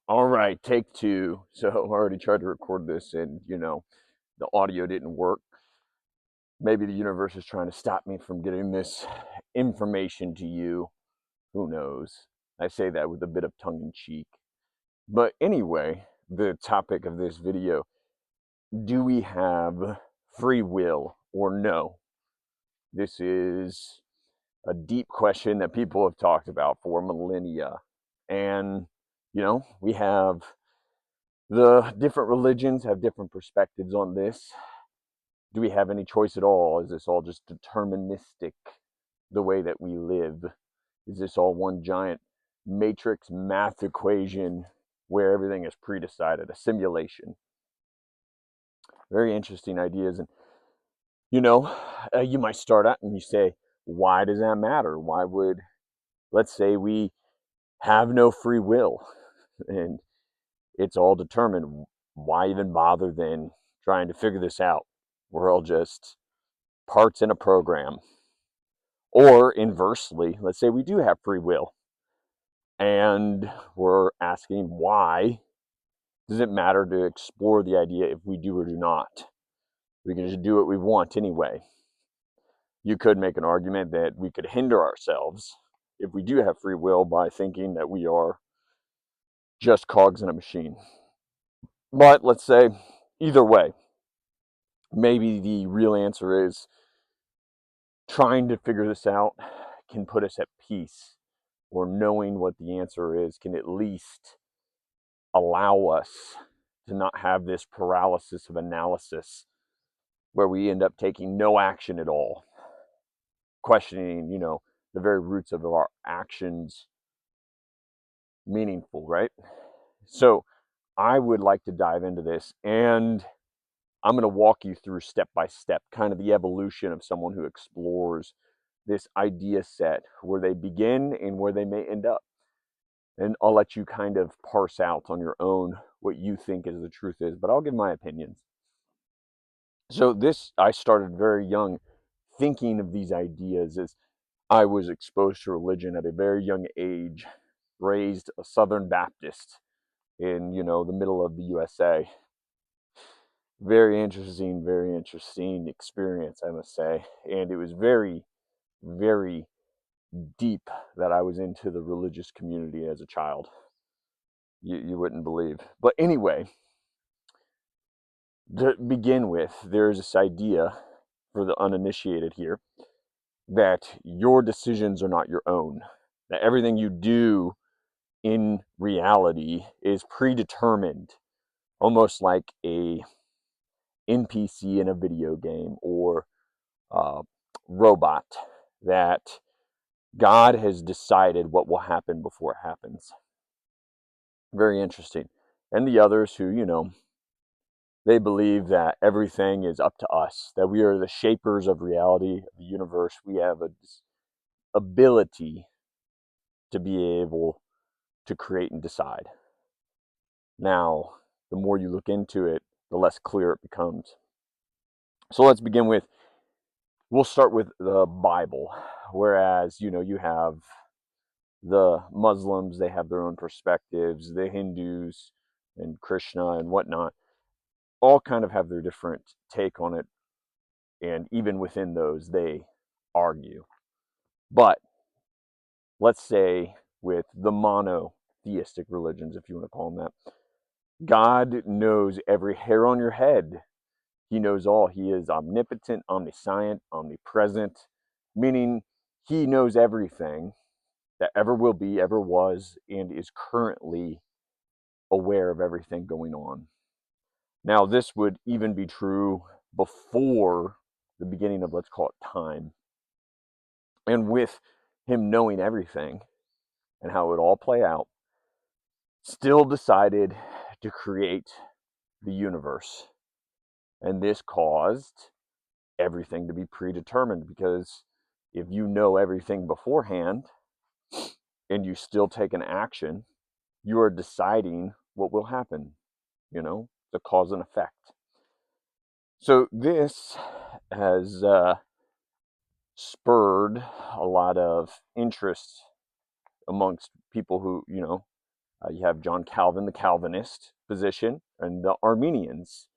All right, take two. So I already tried to record this and, the audio didn't work. Maybe the universe is trying to stop me from getting this information to you. Who knows? I say that with a bit of tongue in cheek. But anyway, the topic of this video, do we have free will or no? This is a deep question that people have talked about for millennia. And, we have the different religions have different perspectives on this. Do we have any choice at all? Is this all just deterministic, the way that we live? Is this all one giant matrix math equation where everything is pre-decided, a simulation? Very interesting ideas. And, you might start out and you say, why does that matter? Why would, let's say we have no free will and it's all determined. Why even bother then trying to figure this out? We're all just parts in a program. Or inversely, let's say we do have free will and we're asking why does it matter to explore the idea if we do or do not? We can just do what we want anyway. You could make an argument that we could hinder ourselves if we do have free will by thinking that we are just cogs in a machine. But let's say either way, maybe the real answer is trying to figure this out can put us at peace, or knowing what the answer is can at least allow us to not have this paralysis of analysis where we end up taking no action at all, questioning, the very roots of our actions meaningful, right? So I would like to dive into this, and I'm going to walk you through step by step, kind of the evolution of someone who explores this idea set, where they begin and where they may end up. And I'll let you kind of parse out on your own what you think is the truth is, but I'll give my opinions. So I started very young thinking of these ideas as I was exposed to religion at a very young age, raised a Southern Baptist in, the middle of the USA. Very interesting experience, I must say. And it was very, very deep that I was into the religious community as a child. You wouldn't believe. But anyway, to begin with, there's this idea for the uninitiated here that your decisions are not your own, that everything you do in reality is predetermined, almost like a NPC in a video game or a robot, that God has decided what will happen before it happens. Very interesting. And the others who, they believe that everything is up to us, that we are the shapers of reality, of the universe. We have a ability to be able to create and decide. Now, the more you look into it, the less clear it becomes. So let's begin with, we'll start with the Bible. Whereas, you have the Muslims, they have their own perspectives, the Hindus and Krishna and whatnot, all kind of have their different take on it. And even within those, they argue. But let's say with the monotheistic religions, if you want to call them that, God knows every hair on your head. He knows all. He is omnipotent, omniscient, omnipresent, meaning he knows everything that ever will be, ever was, and is currently aware of everything going on. Now, this would even be true before the beginning of, let's call it, time. And with him knowing everything and how it would all play out, still decided to create the universe. And this caused everything to be predetermined, because if you know everything beforehand and you still take an action, you are deciding what will happen, the cause and effect. So this has spurred a lot of interest amongst people who, You have John Calvin, the Calvinist position, and the Armenians,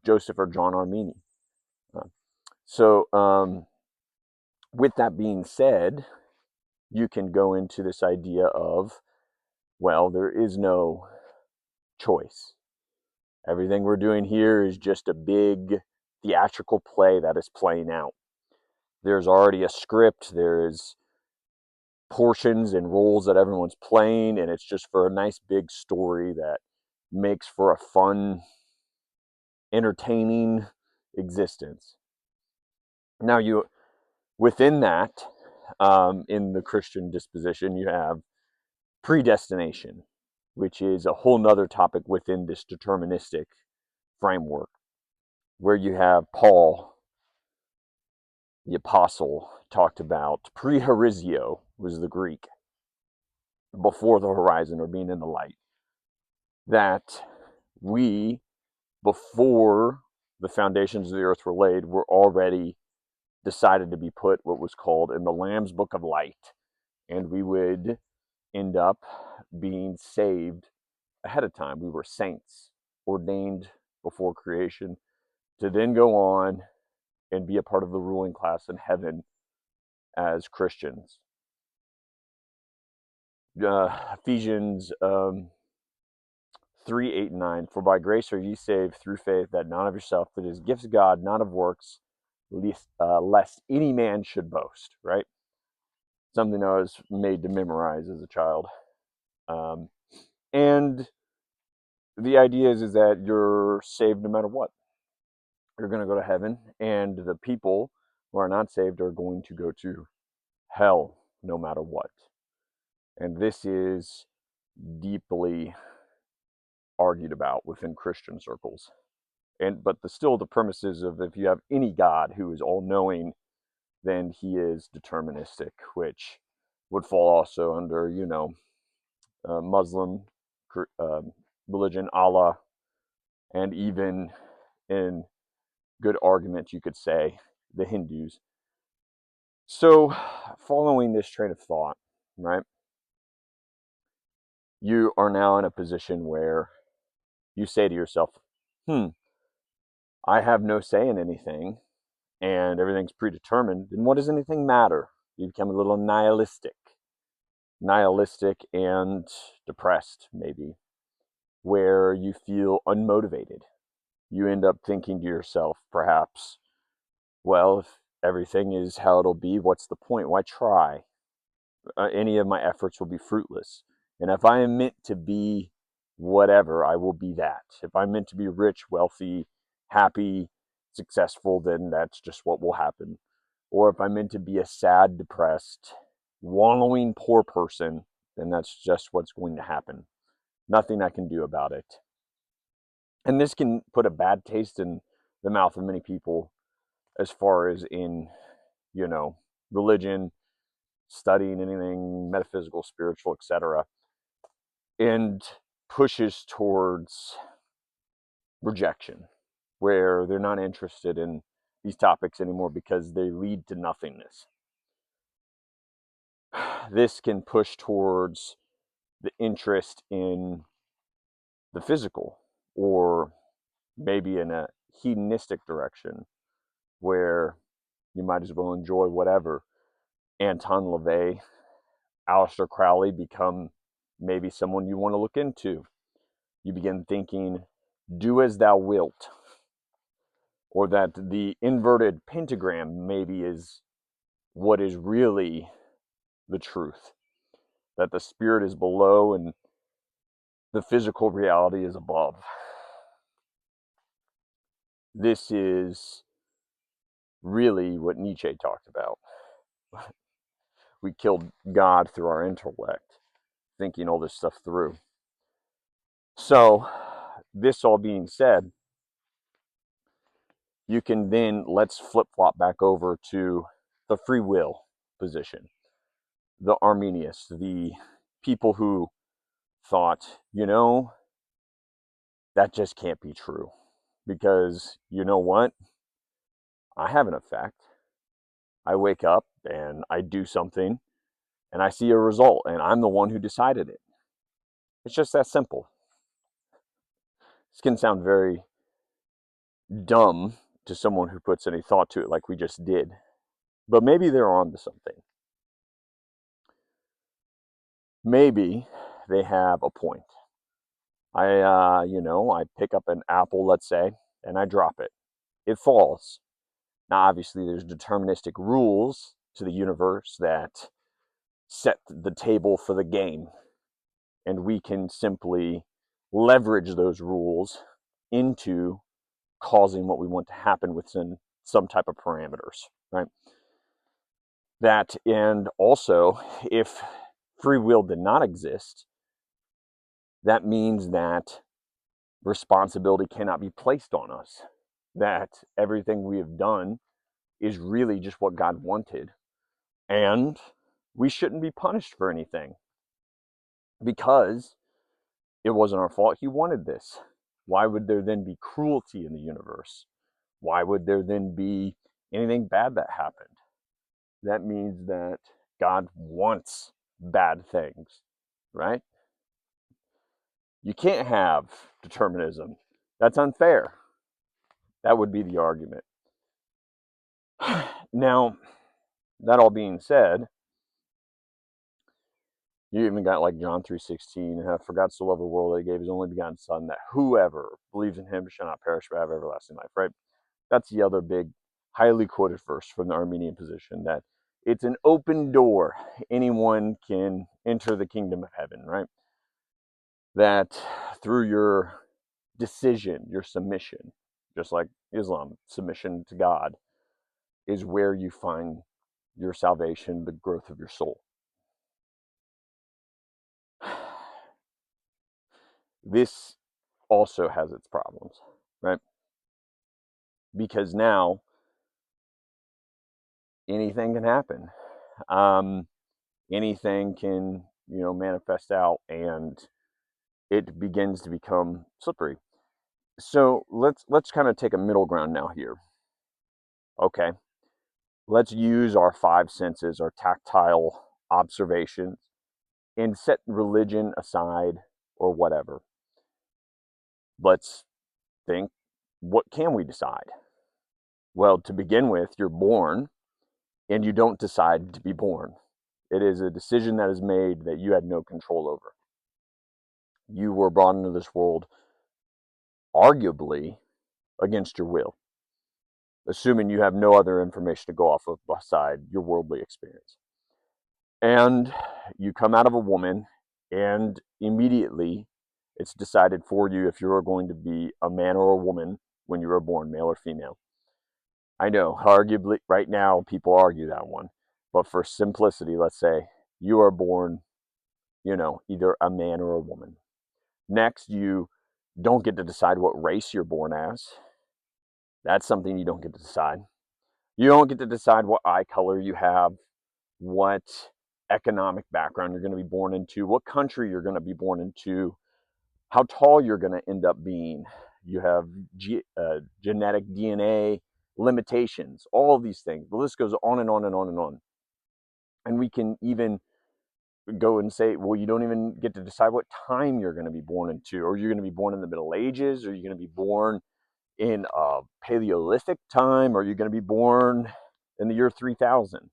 Joseph or John Armini. Uh, so, with that being said, you can go into this idea of, well, there is no choice. Everything we're doing here is just a big theatrical play that is playing out. There's already a script, there's portions and roles that everyone's playing, and it's just for a nice big story that makes for a fun, entertaining existence. Now, you within that, in the Christian disposition, you have predestination, which is a whole nother topic within this deterministic framework, where you have Paul, the apostle, talked about prehorizio, was the Greek, before the horizon or being in the light, that we, before the foundations of the earth were laid, were already decided to be put what was called in the Lamb's Book of Light, and we would end up being saved ahead of time. We were saints ordained before creation to then go on and be a part of the ruling class in heaven as Christians. Ephesians 3, 8, and 9. For by grace are ye saved through faith, that not of yourself, but is gifts of God, not of works, lest any man should boast, right? Something I was made to memorize as a child. And the idea is that you're saved no matter what. You're going to go to heaven, and the people who are not saved are going to go to hell no matter what. And this is deeply argued about within Christian circles. But still the premises of, if you have any God who is all-knowing, then he is deterministic, which would fall also under, Muslim religion, Allah, and even in good argument, you could say, the Hindus. So, following this train of thought, right, you are now in a position where you say to yourself, I have no say in anything, and everything's predetermined, then what does anything matter? You become a little nihilistic and depressed, maybe, where you feel unmotivated. You end up thinking to yourself, perhaps, well, if everything is how it'll be, what's the point? Why try? Any of my efforts will be fruitless. And if I am meant to be whatever, I will be that. If I'm meant to be rich, wealthy, happy, successful, then that's just what will happen. Or if I'm meant to be a sad, depressed, wallowing poor person, then that's just what's going to happen. Nothing I can do about it. And this can put a bad taste in the mouth of many people as far as in, religion, studying anything metaphysical, spiritual, etc., and pushes towards rejection, where they're not interested in these topics anymore because they lead to nothingness. This can push towards the interest in the physical, or maybe in a hedonistic direction, where you might as well enjoy whatever. Anton LaVey, Aleister Crowley become maybe someone you want to look into. You begin thinking, do as thou wilt. Or that the inverted pentagram maybe is what is really the truth. That the spirit is below and the physical reality is above. This is really what Nietzsche talked about. We killed God through our intellect, thinking all this stuff through. So, this all being said, you can then, let's flip-flop back over to the free will position. The Arminius, the people who thought, that just can't be true. Because you know what? I have an effect. I wake up and I do something and I see a result, and I'm the one who decided it. It's just that simple. This can sound very dumb to someone who puts any thought to it like we just did, but maybe they're on to something. Maybe they have a point. I pick up an apple, let's say, and I drop it. It falls. Now, obviously, there's deterministic rules to the universe that set the table for the game, and we can simply leverage those rules into causing what we want to happen within some type of parameters, right? That, and also, if free will did not exist, that means that responsibility cannot be placed on us, that everything we have done is really just what God wanted, and we shouldn't be punished for anything because it wasn't our fault. He wanted this. Why would there then be cruelty in the universe? Why would there then be anything bad that happened? That means that God wants bad things, right? You can't have determinism. That's unfair. That would be the argument. Now, that all being said, you even got like John 3:16, for God so loved the world that he gave his only begotten son, that whoever believes in him shall not perish but have everlasting life, right? That's the other big, highly quoted verse from the Armenian position, that it's an open door. Anyone can enter the kingdom of heaven, right? That through your decision, your submission, just like Islam, submission to God, is where you find your salvation, the growth of your soul. This also has its problems, right? Because now anything can happen. Anything can, manifest out, and it begins to become slippery. So let's kind of take a middle ground now here. Okay, let's use our five senses, our tactile observations, and set religion aside or whatever. Let's think, what can we decide? Well, to begin with, you're born and you don't decide to be born. It is a decision that is made that you had no control over. You were brought into this world arguably against your will, assuming you have no other information to go off of beside your worldly experience. And you come out of a woman, and immediately it's decided for you if you're going to be a man or a woman when you were born, male or female. I know, arguably, right now, people argue that one. But for simplicity, let's say you are born, either a man or a woman. Next, you don't get to decide what race you're born as. That's something you don't get to decide. You don't get to decide what eye color you have, what economic background you're going to be born into, what country you're going to be born into, how tall you're going to end up being. You have genetic DNA limitations, all of these things. The list goes on and on and on and on. And we can even go and say, well, you don't even get to decide what time you're going to be born into. Or you're going to be born in the Middle Ages, or you're going to be born in a Paleolithic time, or you're going to be born in the year 3000.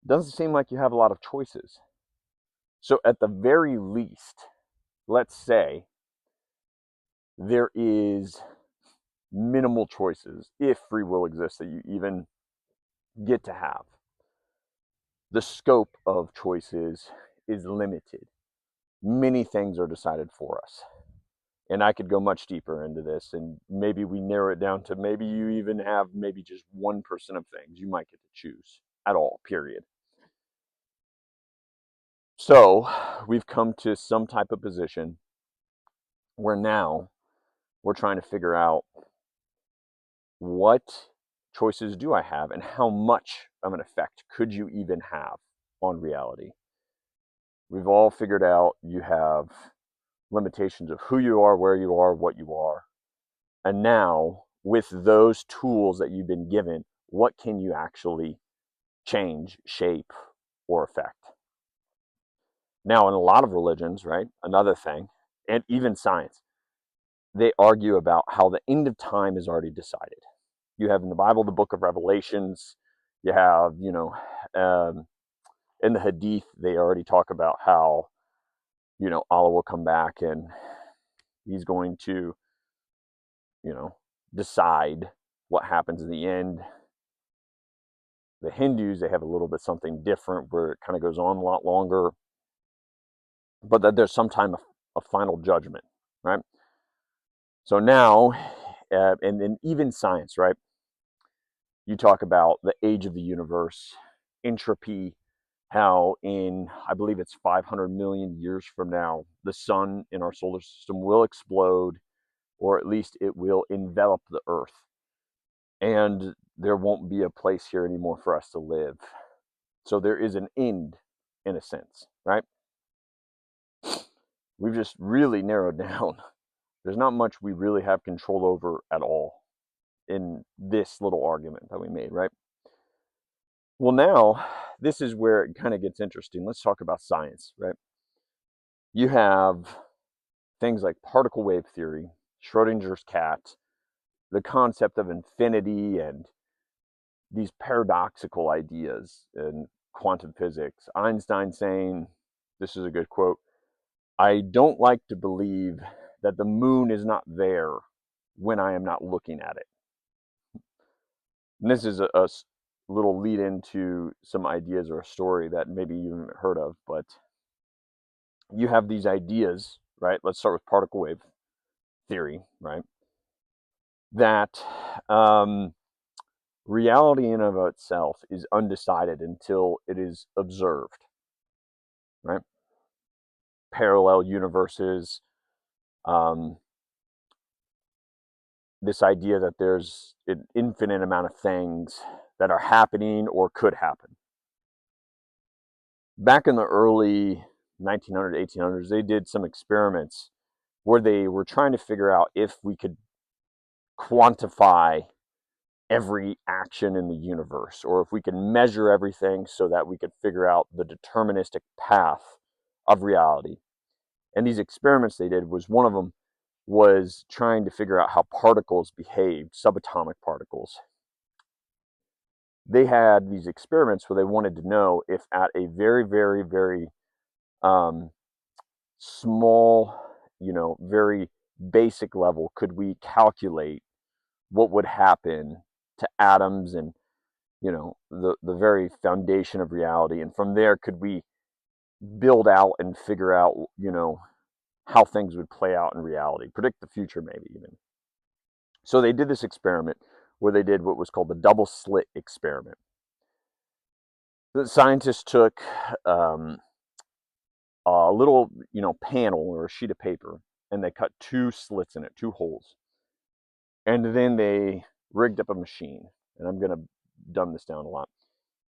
Doesn't seem like you have a lot of choices. So at the very least, let's say there is minimal choices, if free will exists, that you even get to have. The scope of choices is limited. Many things are decided for us. And I could go much deeper into this, and maybe we narrow it down to maybe you even have maybe just 1% of things you might get to choose at all, period. So we've come to some type of position where now we're trying to figure out, what choices do I have, and how much of an effect could you even have on reality? We've all figured out you have limitations of who you are, where you are, what you are. And now, with those tools that you've been given, what can you actually change, shape, or affect? Now, in a lot of religions, right, another thing, and even science, they argue about how the end of time is already decided. You have in the Bible the book of Revelations. You have, in the Hadith, they already talk about how, Allah will come back and he's going to, you know, decide what happens in the end. The Hindus, they have a little bit something different where it kind of goes on a lot longer, but that there's sometime a final judgment, right? So now, and then even science, right? You talk about the age of the universe, entropy, how in, I believe it's 500 million years from now, the sun in our solar system will explode, or at least it will envelop the earth. And there won't be a place here anymore for us to live. So there is an end, in a sense, right? We've just really narrowed down. There's not much we really have control over at all in this little argument that we made, right? Well, now, this is where it kind of gets interesting. Let's talk about science, right? You have things like particle wave theory, Schrodinger's cat, the concept of infinity, and these paradoxical ideas in quantum physics. Einstein saying, this is a good quote, "I don't like to believe that the moon is not there when I am not looking at it." And this is a little lead into some ideas or a story that maybe you haven't heard of, but you have these ideas, right? Let's start with particle wave theory, right? That reality in of itself is undecided until it is observed, right? Parallel universes, um, this idea that there's an infinite amount of things that are happening or could happen. Back in the early 1900s, 1800s, they did some experiments where they were trying to figure out if we could quantify every action in the universe, or if we could measure everything so that we could figure out the deterministic path of reality. And these experiments they did was one of them was trying to figure out how particles behaved, subatomic particles. They had these experiments where they wanted to know if at a very, very, very um, small, very basic level, could we calculate what would happen to atoms and, the very foundation of reality. And from there, could we build out and figure out, how things would play out in reality, predict the future, maybe even. So they did this experiment where they did what was called the double slit experiment. The scientists took a little, panel or a sheet of paper, and they cut two slits in it, two holes. And then they rigged up a machine, and I'm going to dumb this down a lot,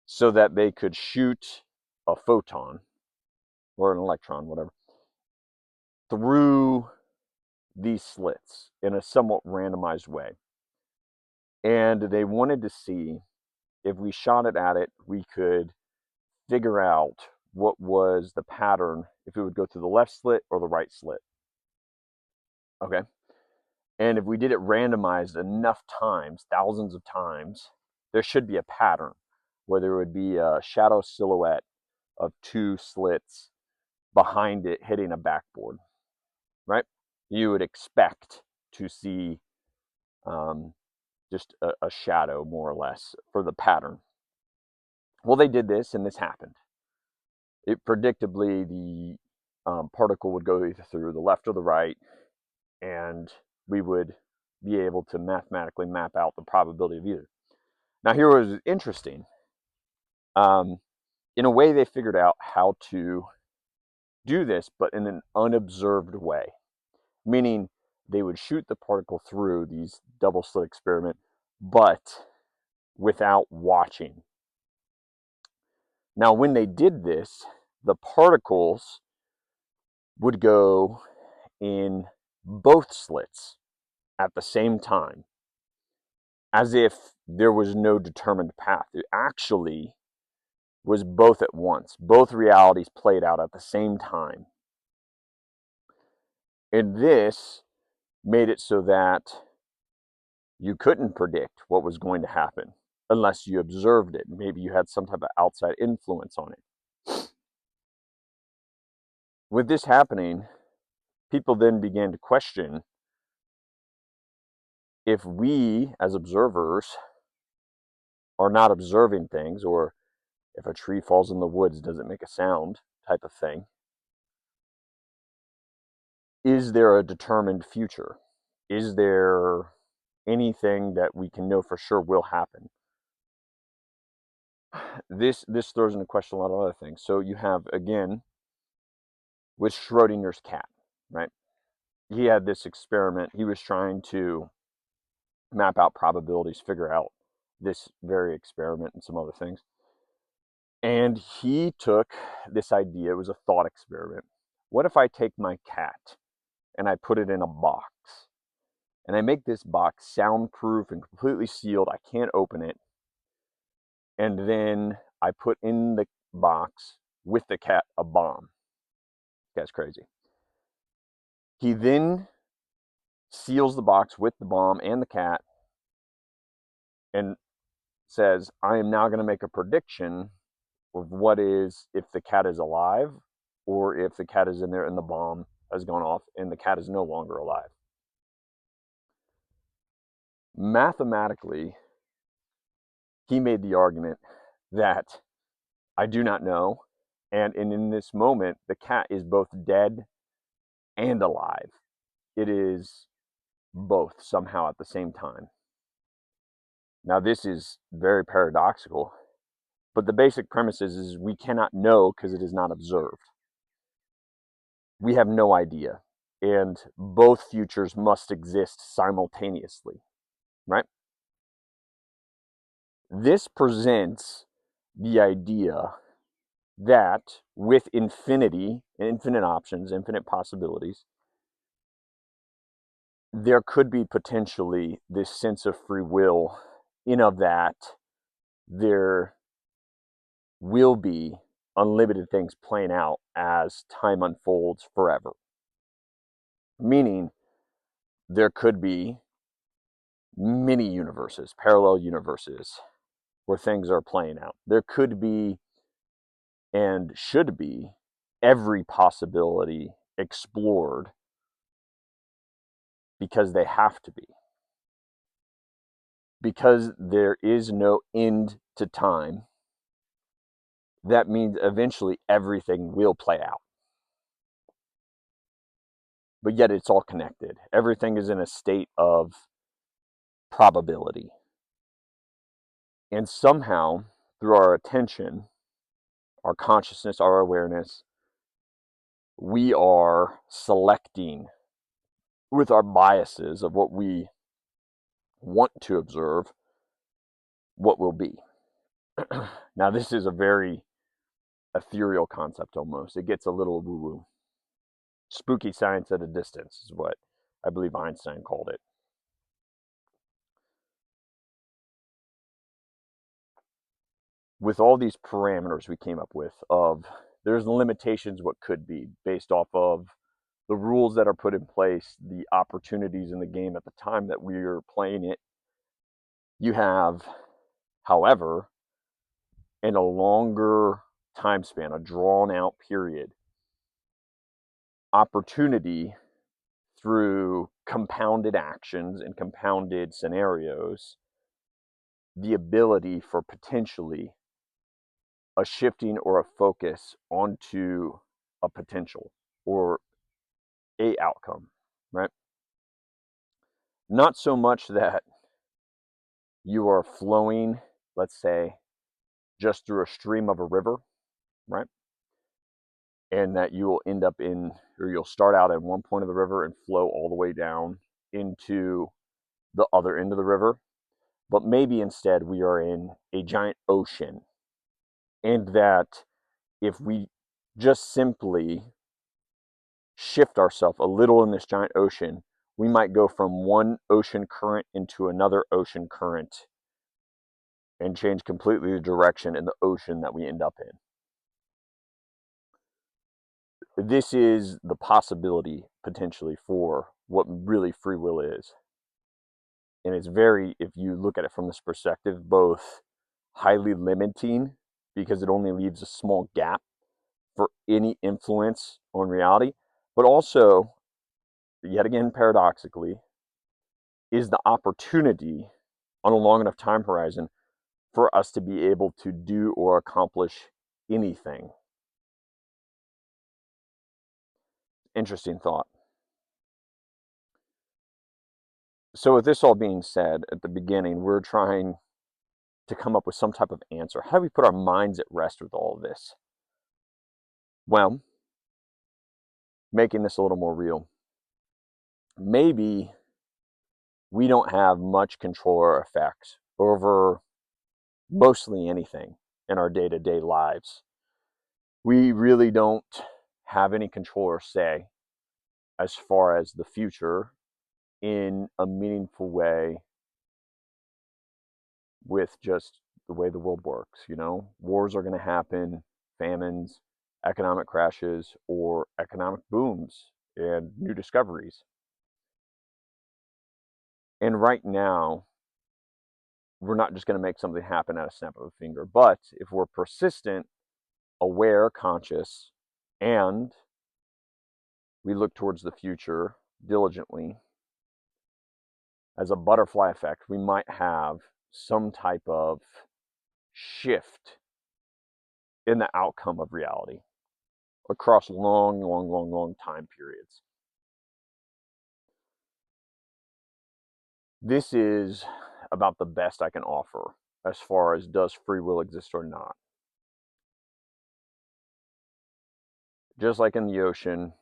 so that they could shoot a photon or an electron, whatever, through these slits in a somewhat randomized way. And they wanted to see if we shot it at it, we could figure out what was the pattern, if it would go through the left slit or the right slit. Okay. And if we did it randomized enough times, thousands of times, there should be a pattern where there would be a shadow silhouette of two slits behind it hitting a backboard, right? You would expect to see just a shadow, more or less, for the pattern. Well, they did this, and this happened. It predictably, the particle would go either through the left or the right, and we would be able to mathematically map out the probability of either. Now, here was interesting. In a way, they figured out how to do this, but in an unobserved way, meaning they would shoot the particle through these double slit experiment, but without watching. Now, when they did this, the particles would go in both slits at the same time, as if there was no determined path. Actually, was both at once. Both realities played out at the same time. And this made it so that you couldn't predict what was going to happen unless you observed it. Maybe you had some type of outside influence on it. With this happening, people then began to question if we, as observers, are not observing things, or if a tree falls in the woods, does it make a sound type of thing. Is there a determined future? Is there anything that we can know for sure will happen? This throws into question a lot of other things. So you have, again, with Schrodinger's cat, right? He had this experiment. He was trying to map out probabilities, figure out this very experiment and some other things. And he took this idea, it was a thought experiment. What if I take my cat and I put it in a box? And I make this box soundproof and completely sealed. I can't open it. And then I put in the box with the cat a bomb. This guy's crazy. He then seals the box with the bomb and the cat and says, I am now going to make a prediction of what is, if the cat is alive, or if the cat is in there and the bomb has gone off and the cat is no longer alive. Mathematically, he made the argument that I do not know, and in this moment, the cat is both dead and alive. It is both somehow at the same time. Now, this is very paradoxical, but the basic premise is we cannot know because it is not observed. We have no idea, and both futures must exist simultaneously, right? This presents the idea that with infinity, infinite options, infinite possibilities, there could be potentially this sense of free will, in of that there will be unlimited things playing out as time unfolds forever. Meaning, there could be many universes, parallel universes, where things are playing out. There could be, and should be, every possibility explored because they have to be. Because there is no end to time, that means eventually everything will play out. But yet it's all connected. Everything is in a state of probability. And somehow, through our attention, our consciousness, our awareness, we are selecting with our biases of what we want to observe what will be. Now, this is a very ethereal concept almost. It gets a little woo-woo. Spooky science at a distance is what I believe Einstein called it. With all these parameters we came up with of there's limitations what could be based off of the rules that are put in place, the opportunities in the game at the time that we are playing it. You have, however, in a longer time span, a drawn out period, opportunity through compounded actions and compounded scenarios, the ability for potentially a shifting or a focus onto a potential or a outcome, right? Not so much that you are flowing, let's say, just through a stream of a river, right? And that you will end up in, or you'll start out at one point of the river and flow all the way down into the other end of the river. But maybe instead we are in a giant ocean, and that if we just simply shift ourselves a little in this giant ocean, we might go from one ocean current into another ocean current and change completely the direction in the ocean that we end up in. This is the possibility potentially for what really free will is. And it's very, if you look at it from this perspective, both highly limiting because it only leaves a small gap for any influence on reality, but also, yet again, paradoxically, is the opportunity on a long enough time horizon for us to be able to do or accomplish anything. Interesting thought. So, with this all being said, at the beginning, we're trying to come up with some type of answer. How do we put our minds at rest with all of this? Well, making this a little more real. Maybe we don't have much control or effect over mostly anything in our day-to-day lives. We really don't have any control or say as far as the future in a meaningful way with just the way the world works. Wars are going to happen, famines, economic crashes, or economic booms and new discoveries. And right now, we're not just going to make something happen at a snap of a finger. But if we're persistent, aware, conscious, and we look towards the future diligently, as a butterfly effect, we might have some type of shift in the outcome of reality across long, long, long, long time periods. This is about the best I can offer as far as does free will exist or not. Just like in the ocean,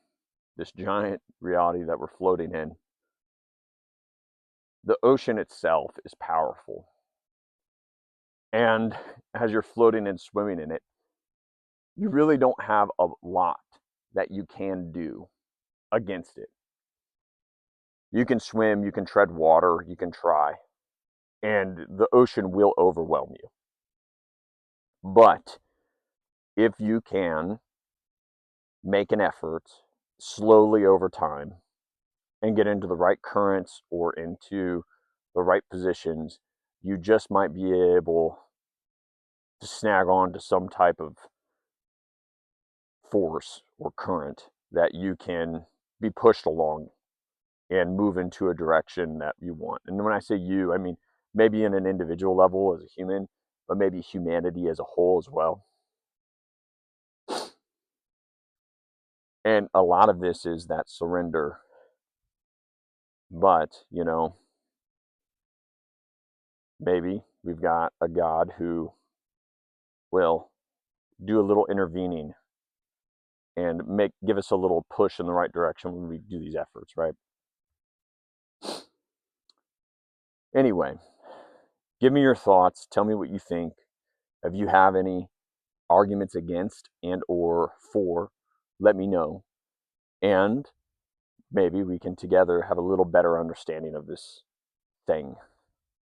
this giant reality that we're floating in, the ocean itself is powerful. And as you're floating and swimming in it, you really don't have a lot that you can do against it. You can swim, you can tread water, you can try, and the ocean will overwhelm you. But if you can make an effort slowly over time and get into the right currents or into the right positions, you just might be able to snag on to some type of force or current that you can be pushed along and move into a direction that you want. And when I say you, I mean maybe in an individual level as a human, but maybe humanity as a whole as well. And a lot of this is that surrender. But, maybe we've got a God who will do a little intervening and give us a little push in the right direction when we do these efforts, right? Anyway, give me your thoughts. Tell me what you think. If you have any arguments against and or for, let me know. And maybe we can together have a little better understanding of this thing.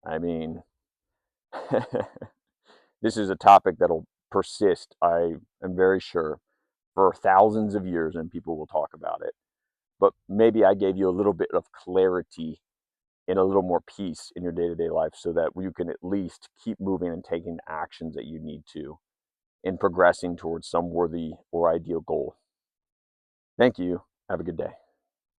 I mean, this is a topic that'll persist, I am very sure, for thousands of years, and people will talk about it. But maybe I gave you a little bit of clarity and a little more peace in your day-to-day life so that you can at least keep moving and taking the actions that you need to in progressing towards some worthy or ideal goal. Thank you. Have a good day.